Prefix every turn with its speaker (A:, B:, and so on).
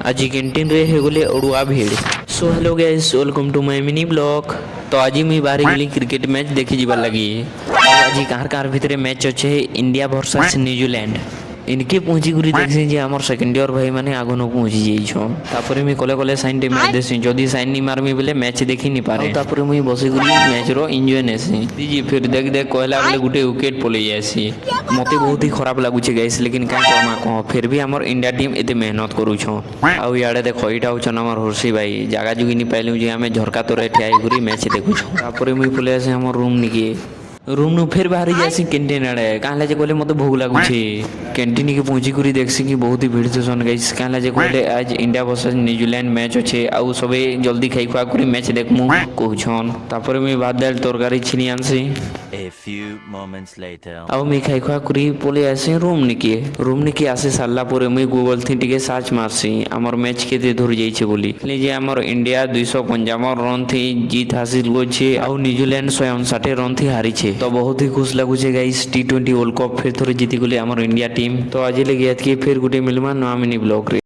A: आज कैंटीन रे हे गोले ओडुआ भीड़। So hello guys, welcome to my mini blog. तो आज मुई बाहर गली क्रिकेट मैच देखी जीवार लगी। आज कहार कहार भितरे मैच अच्छे इंडिया वर्सेस न्यूजीलैंड। इनके पहुंची गुरी देखसी जे हमर सेकंड ईयर भाई माने आगो न पहुंची जाइछो। तापरे मी कले कले साइन टे मैच देसी, जदी साइन नी मारमी बेले मैच देखि नी पारे। तापरे मुई बसी गुरी मैच रो एन्जॉय नेसी दीजी। फिर देख देख कहला बेले गुटे विकेट पलई आसी। मते बहुत ही खराब लागुचे गाइस, लेकिन का कमा को फिर भी हमर इंडिया टीम एते मेहनत करूछो। आउ याडे देखो इटा होछन हमर हर्षी भाई, जागा जुगी नी पाइलु जे हमें झरका तोरे ठियाई गुरी मैच देखुछो। तापरे मुई पले आसे हमर रूम निके। रूम नु फिर बाहर जासी कैंटीन आड़े। काहले जे कहले मते भूख लागुछे। कैंटीन के पहुंची करी देखसी कि बहुत ही भीड़ सन गाइस। काहले जे कहले आज इंडिया वर्सेस न्यूजीलैंड मैच अच्छे, आउ सबे जल्दी खाई खुआ करी मैच देखमु कहछन। तापरे मी भात दाल तरकारी छिनी आनसी।
B: A few moments later.
A: आउ मी खाई खुआ करी पले आसे रूम निके आसे सारला परे मुई गूगल थी टिके सर्च मारसी हमर मैच केते धर जाइछे बोली। ले जे हमर इंडिया 255 रन थी जीत हासिल करछे, आउ न्यूजीलैंड 159 रन थी हारिछे। तो बहुत ही खुश लागुछे गाइस। टी20 वर्ल्ड कप फिर थोड़े जीती गले हमर इंडिया टीम। तो आज लगे फिर गुटे मिलमा नवा मिनी ब्लॉग रे।